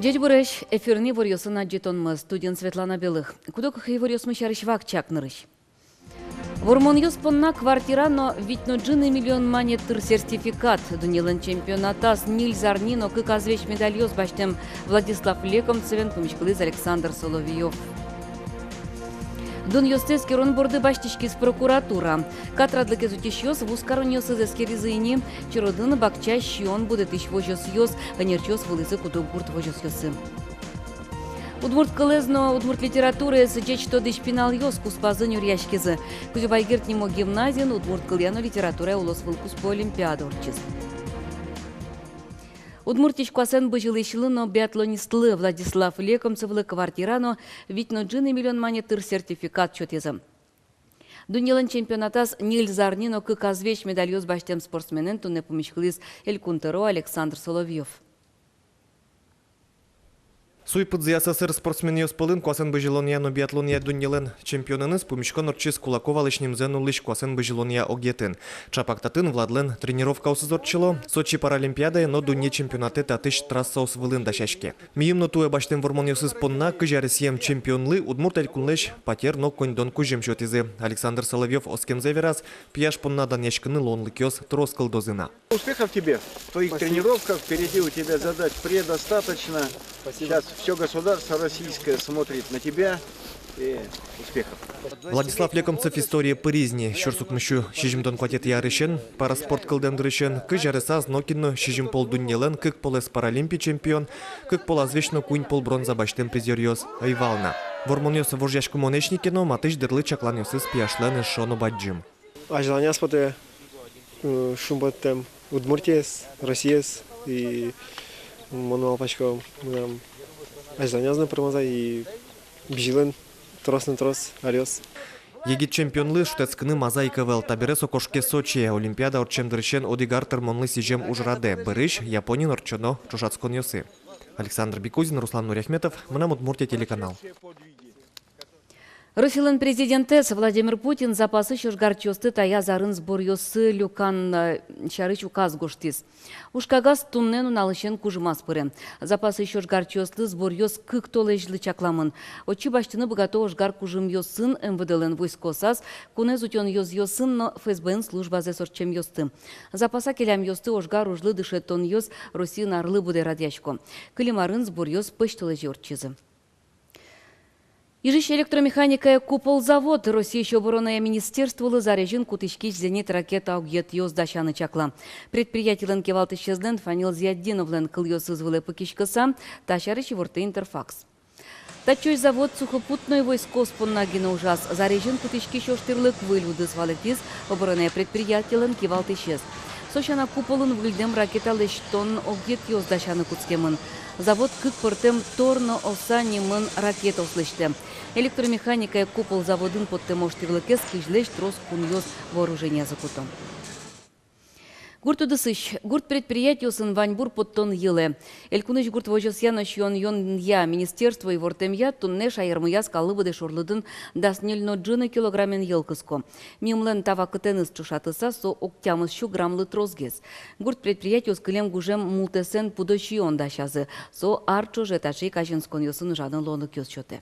Дядь Буреш, эфирни ворьосын аджетонмы, студент Светлана Белых. Кудок хей ворьосмы шарышвак чакнырыш. Вормон юспонна квартирано витно джины миллион манеттыр сертификат. Дунилын чемпионатас Ниль Зарнино кыказвеч медальёз баштем Владислав Лекомцевен помешкалыз Александр Соловьев. Дун ёстески ронборды баштишки с прокуратура. Катрадлык изутишёс в ускаронёс из эскеризыни. Чиродын бакча щион будет ищ вожёс ёс, гонерчёс вылызы кудок гурт вожёс ёсы. Удмурт кылезно, удмурт литературы с джечто дыш пинал ёс куспазын юрьяшкизы. Кузюбайгерт нимо гимназиен удмурт кыльяно литература улос вылкус по олимпиада урчиз. Удмуртич квасен быжилышлыно биатлонистлы Владислав Лекомцевлы квартирано витно джины миллион манеттыр сертификат чотезы. Дунилын чемпионатас Ниль Зарнино кыказвеч медальёз баштем спортсменен туне помешкалыз Элькунтеро Александр Соловьев. Суйпыт СССР спортсмен йоспылын квасен быжилония но биатлония Дунилын чемпионыныз помешкон орчиз Кулакова лышним зену лыш квасен быжилония огетын. Чапактатын владлен тренировка усызорчыло, Сочи паралимпиада но Дуни чемпионаты татыш трасса усвылын дашашке. Миимно туе баштен вормон йосыз понна кыжарысием чемпионлы удмурт элькунлыш патер но коньдон кужем шотизы. Александр Соловьев оскемзе верас пияш понна данешкыны лонлык йос троскал дозына. Успехов тебе в твоих тренировках. Впереди у тебя задач предостаточно. Сейчас все государство российское смотрит на тебя. И успехов. Владислав Лекомцев история Паризни. Щорсукмышу шижимдон кватет ярышен, параспорт кылдендырышен, кыжарысаз нокинно шижим пол Дунилен, кык полес паралимпий чемпион, кык пол азвечно кунь пол бронза баштен призер йос Айвална. Вормон йосы воржашку монешникино, матыш дырлы чаклан йосы спияшлен шону баджим. Желание споте шумбатем Удмуртиес, Россиес и монопачко желание знаю промаза и бжилен трос на трос алёс. Егит чемпионлы штецкыны мозаика вел табере сокошке Сочи Олимпиада орчемдырышен одигартер монлы сижем ужраде бырыш Японин орчоно чушацкон йосы. Александр Бекузин, Руслан Нуряхметов, Мнам Удмуртия телеканал. Россиялын президентес Владимир Путин запасы шошгарчосты тая зарын сбор йосы люкан шарыч указ гоштиз. Ушкагас туннен уналышен кужмас пыры. Запасы шошгарчосты сбор йос кык толежлы чакламын. Очи баштыны богато ошгар кужым йосын МВДЛН войскосас, кунез утен йосын, но ФСБН служба зесорчем йосты. Запаса келям йосты ошгар ужлы дышетон йос Россия нарлы буде радяшко. Кылимарын сбор йос пыш толежи орчизы. Ижищ электромеханика купол завод Россия еще оборонное министерство заряжен кутышкич зенит ракета огет йоз дашаны чакла. Предприятие ленкевалт исчезнен Фанил Зиаддиновлен кыл йоз извылы пыкишкаса, ташарыч ворты Интерфакс. Тачой завод сухопутной войско споннагина ужас. Заряжен кутышкич оштырлык вылюды свалетиз оборонное предприятие ленкевалт исчез. Сочана куполын выльдем ракета лештон огет йоз дашаны куцкемын. Завод кык пыртем торно осанимын ракета услышты. Электромеханика купол заводын подтемоштивлыкес кижлеш трос куньоз вооружения закутом. Гурт удысыш. Гурт предприятиосын ваньбур подтон еле. Элькуныш гурт вожосьяно шьон я министерство и вортем я тунне шайырмыя скалыбыды шорлыдын даснельно джины килограммен елкыско. Мимлен тава кытеныз чушатыса со октямыз шу грамлы трозгез. Гурт предприятиос кылем гужем мултесен пудощион дашазы. Со арчо жеташи каженскон йосын жадын лонық йос чоте.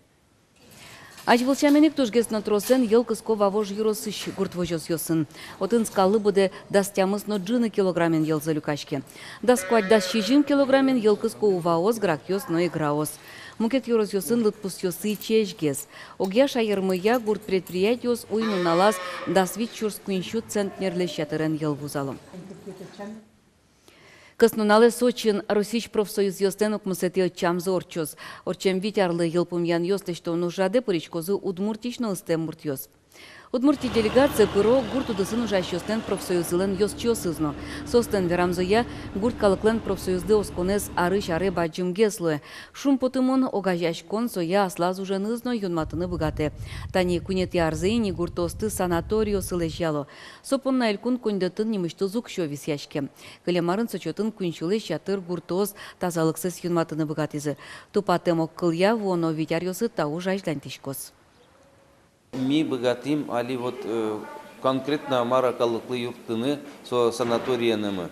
Ачвылчаменек тужгес на тросен елкыско вавож юросыш гурт вожос йосын. Отын скалы буде дастямыз но джины килограммен ел за люкашке. Дасквать даст 60 килограммен елкыско уваоз грак йос но играоз. Мукет юрос йосын лытпус йосы чешгес. Огя шайырмыя гурт предприятиос уйну налаз дасвит чурскуинщу центнерле шатырен ел вузалым. Кыснулы Сочин Российский профсоюз йостенок мусетил чамзы орчоз. Орчем витярлы елпумьян йосты, что нужаде поричкозы удмуртично истем муртьоз. Удмурти делегация пыро гурт удысын ужащостен профсоюзылен йос чосызно. Состен верамзоя гурт калыклен профсоюзды осконез арыш аре баджим геслуе. Шум потымон огажащ кон соя аслаз уже нызно юнматыны богате. Тани кунет ярзыйни гурт осты санаторио сылежало. Сопонна элькун кундатын немышты зук шо висяшке. Кылемарын сочотын кунчулы шатыр гуртоз тазалыксыз юнматыны богатизы. Тупатемок кылья воно витярьосы тау жаждантишкос. Мы богатим, али вот конкретно маракалыклы юртыны со санаториянымы.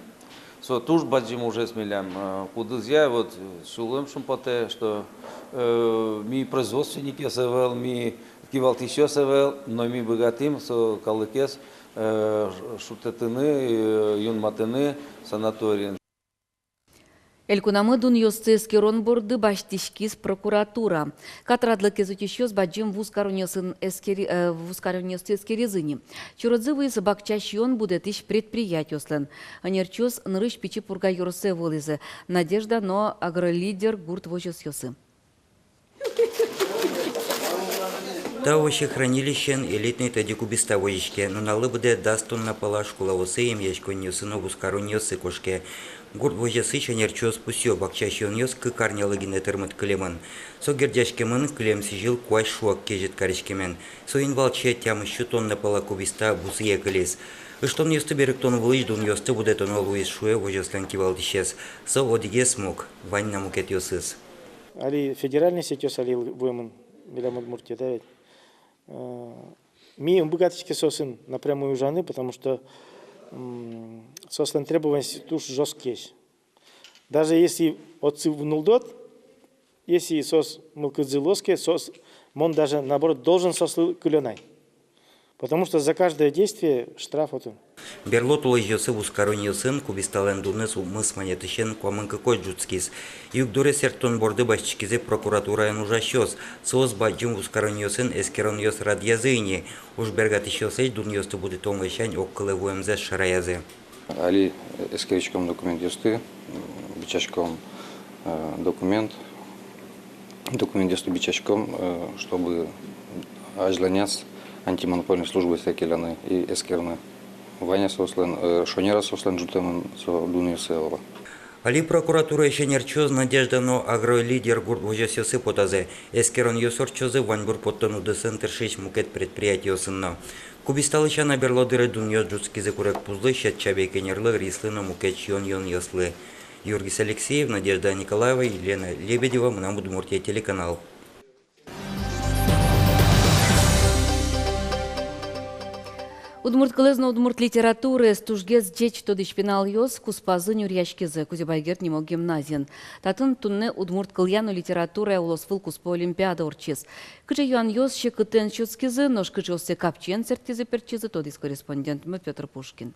Со туж баджим уже смелям. Кудыз я вот шулым шумпоте, что ми производственники севел, ми кивалт еще севел, но ми богатым со калыкес шутетыны, юнматыны, санаторий. Элькунамы дуньёсты эскерон борды баштишкис прокуратура. Катрадлы кезутищёс баджим вускаронёсы эскерезыни. Чуродзывы бакчащион будетиш предприятиослен. Анерчёс нырыш пичи пурга юрсе волызы. Надежда но агролидер гурт вожёсёсы. Тавощи хранилищен элитный тади кубиставоичке, но на лыбде дастун на палашку лавосы им яшконьёсы но вускаронёсы кошке. Гурт вожесы чанерчос пусё бакчащион к карнялыгине термит клеман. Со гердяшкемен клем сижил куай шуак кежет каришкемен. Со инвалче тям щутон на пала кубиста бусые колес. Ыштон ёсты беректон влыждун ёсты будетон олуис шуэ вожеслен кивалтишес. Со одиге смог, вань намукет ёсыс. Али федеральный сетёс али воемын белям Удмуртия, да ведь? Ми богаточки сосын напрямую жаны, потому что сослен требования туж жесткие. Даже если отцы внулдот, если сос мылкадзилоский, сос он даже наоборот должен сослы куленай. Потому что за каждое действие штраф вот он. Берлотулы жёсы вускароньё сын кубистален дунес умыс монетышен куамынкы кожджутскис. Югдуре сертон борды башчикизе прокуратура ужащёс. Соос баджим вускароньё сын эскероньёс радьязыни. Уж бергатышёсэч дуньёсты будет онлайшань оккылы ВМЗ шараязы. Али эскеричком документ ёсты, бичачком документ ёсты бичачком, чтобы ажланяс антимонопольной службы секеляны и эскерны. Ваня сослен, шонера сослен жутемын со дуны сеола. Али прокуратура еще нерчоз надежда но агролидер гурт вожесёсы потазе. Эскерон ёсорчозы ваньбур поттону десентр шесть мукет предприятия сынна. Кубисталыча на берлодыры дуньёс джутски закурек пузлы щет чабейкенерлы рислыно мукет чьон ёслы. Юргис Алексеев, Надежда Николаева, Елена Лебедева, Мнам Удмуртия телеканал. Удмурт кылызна удмурт литературы стужгез джеч тодышпинал ёс куспазын юрьяшкезы Кузебайгерт нимо гимназиян. Татын тунне удмурт кыльяну литература улосфыл куспо олимпиада орчез. Кыжы юан ёс шекытен чёцкезы, нож кыжы осе капчен сертезе перчезы тодис корреспондент Петр Пушкин.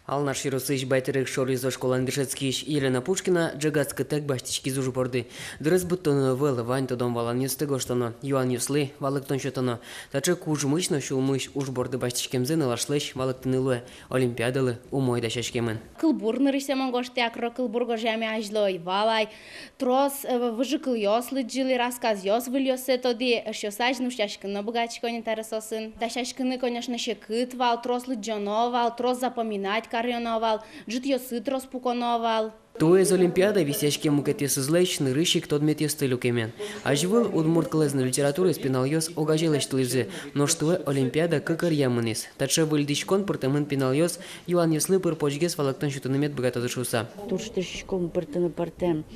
Ал наш Иросыч байтерек шоры за школан Бешецкиш Елена Пушкина джагацкы так баштички зужу борды. Дрыз буттоны вэлы вань тодом валан юсты гоштоно, юан юслы, валыктон шотоно. Тачы кужмышно шулмыш уж борды баштичкемзы налашлыш валыктынылы олимпиадалы умой дашашкемен. Кылбур нырысемон гоштякро, кылбурго жами ажлой, валай. Трос выжикл ёслы джилы, рассказ ёс выльёсы тоди, шосаж нущашкыны богачкони тарасосын. Дашашкыны, конечно, шекыт вал, трос лыджоновал, трос запоминать, карьоновал, житьёсы трос пуконовал. То из Олимпиада висячки мукете сызлайчный рыщик тот мет стылю кемен. Ажвыл удмурт клезна литературы спинал ёс огажелыч тлызы, но что Олимпиада кыкар ямынис. Тача выльдичкон пыртымын пинал ёс, юан ёслы пыр почгес валактан шутынымет богатадышуса. Турштышком пыртыны пыртым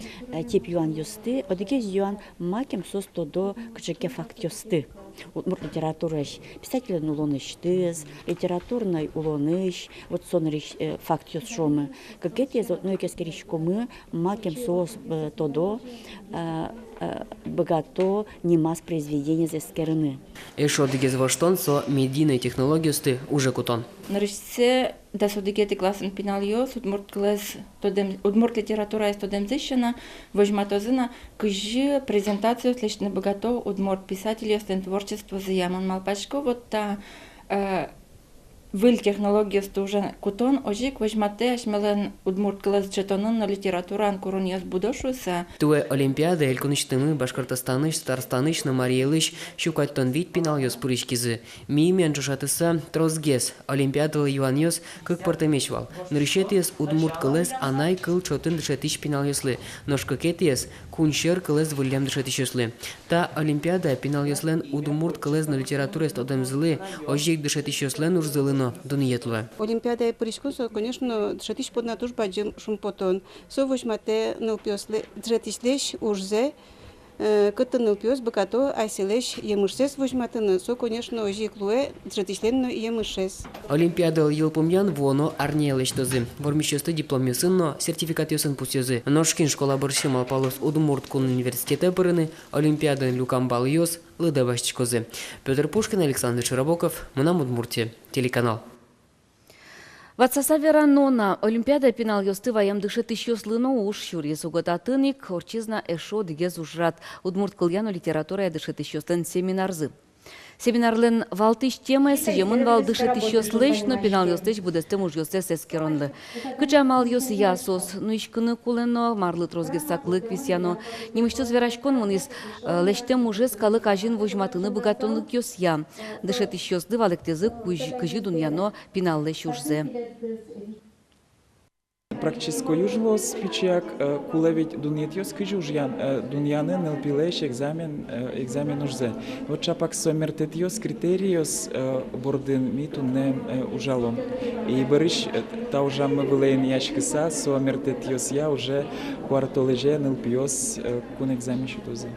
тип юан ёсты, одегез юан макем сос тодо кчеке факт ёсты. Удмурт литературыш писателен улоныштыз, литературный улоныш, вот сонриш факт ёс шомы. Какие из одной кескеричкомы макем сос тодо богато немас произведения за скерны. Эшо одегез ваштон со медийной технологиосты уже кутон. Нарышсе да содигети классен пиналиос удмурт литература студем зищена вожматозына кыжи презентацию слишком богато удмурт писателей стен творчество заяман малпачко вот та выль технология стужен кутон ожик вожмате ашмелен удмурт класс жетонын на литературан куруньяс будошуса. Туе Олимпиада элькуныштымы Башкортостаныш, Татарстаныш, на Мариелыш, щукаттон вид пинал ёс пуричкизы. Мимен жушатыса трозгес, Олимпиадалы юан ёс кык портемешвал. Нырышетиес удмурт класс анай кыл чотын дышатыш пинал ёслы. Ношкакетиес куншер класс выльям дышатыш ёслы. Та Олимпиада пинал ёслен удмурт класс на литературе стодем злы, ожик дышатыш ёслен урзылын. Олимпиада пришкусо, конечно, дшатиш под натуж баджим шумпотон. Со вожмате на упёсле дшатишлеш урзе кытын пёс быкато айселеш емышсес возьматыны, со, конечно, ожиклуэ третичленно емышсес. Олимпиада йылпумян воно арнелеш тозы. Вормищесты диплом ясынно сертификат ясын пусезы. Ношкин школа быршым алпалос Удмурткун университета пырыны Олимпиада люкамбал йос лыдавашчикозы. Петр Пушкин, Александр Широбоков, Мунам Удмуртия, телеканал. Ватсаса веранона Олимпиада пенал йосты ваям дышет еще слыно уж щури сугататыник орчизна эшо дигез ужрат удмурт кыльяну литература дышет еще слен семинарзы. Семинарлен валтыш темы сыжемын вал дышет еще слышь, но пенал йостыч будестем уж йостес эскеронлы. Кычамал йос ясос, ну ишкыны кулено, марлы трозге саклык висяно. Немышто зверашкон мунис лештем уже скалы кажин вожматыны богатонлык йос я. Дышет еще сды валектезы кыжи дуньяно пенал лещ ужзе. Практически южлос пичак кулевить дуньетьос кыжужьян дуньяны нелпилеш экзамен ужзе. Вот чапак сомертетьос критериос бордын митунне ужалом. И барыш та уже мы вылеем яшкиса сомертетьос я уже квартолеже нелпиос кун экзамен шутузе.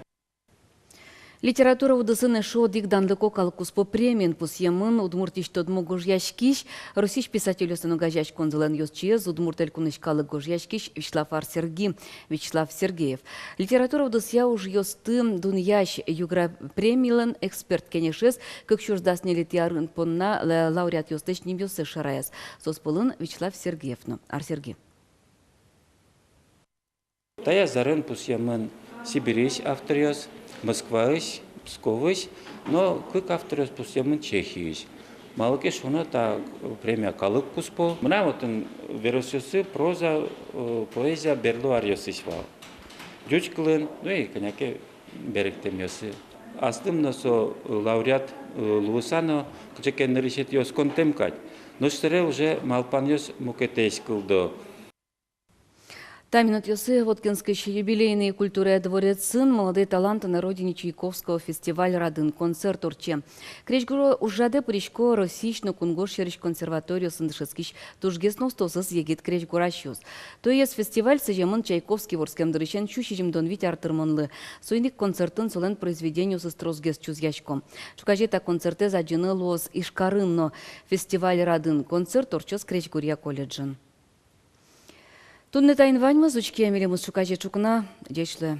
Литература удысын эшо дигданлыко калкуспо премиен пусьемын удмуртиштод могож яшкиш, русич писатель осыну гажач конзылен йосчиез, удмуртель кунышкалы гож яшкиш Вячеслав Сергеев. Литература удысья уж йосты дуньяш югра премиелен эксперт кенешес, как чуждасне литярын понна лауреат йостыч ним йосы шараяс. Соспылын Вячеслав Сергеевну. Арсерги. Тая зарын пусьемын Сибирис авториос, Москваис, Псковис, но как авториос пусьемын Чехиис. Малыки шуна та премия калык куспо. Мына вот веросюсы проза поэзия берлу арьосисвал. Жучкылын, ну и коняки беректем йосы. Астым насо лауреат Луысано, кчекен решит йос контемкать. Но штыре уже малпаньос мукетейс кылдо. Таминут Йосы, Воткинский юбилейный культуры дворец сын, молодые таланты на родине Чайковского фестиваль Радын, концерт Орче. Кречгуро ужаде поречко Росийшно Кунгош Ерич консерваторию Сандышевскиш тужгесно стосыз егит Кречгуращус. То есть фестиваль сыжемын Чайковский ворскем дырычен чущижем донвить артырмонлы. Суйник концертын солен произведению с строзгес чузяшком. Шукажета концерте заджины лоз Ишкарынно. Фестиваль Радын, концерт Орче с Кречгурья колледжин. Тунне тайын ваньмыз, учки амелемыз шукаже чукна, дешле.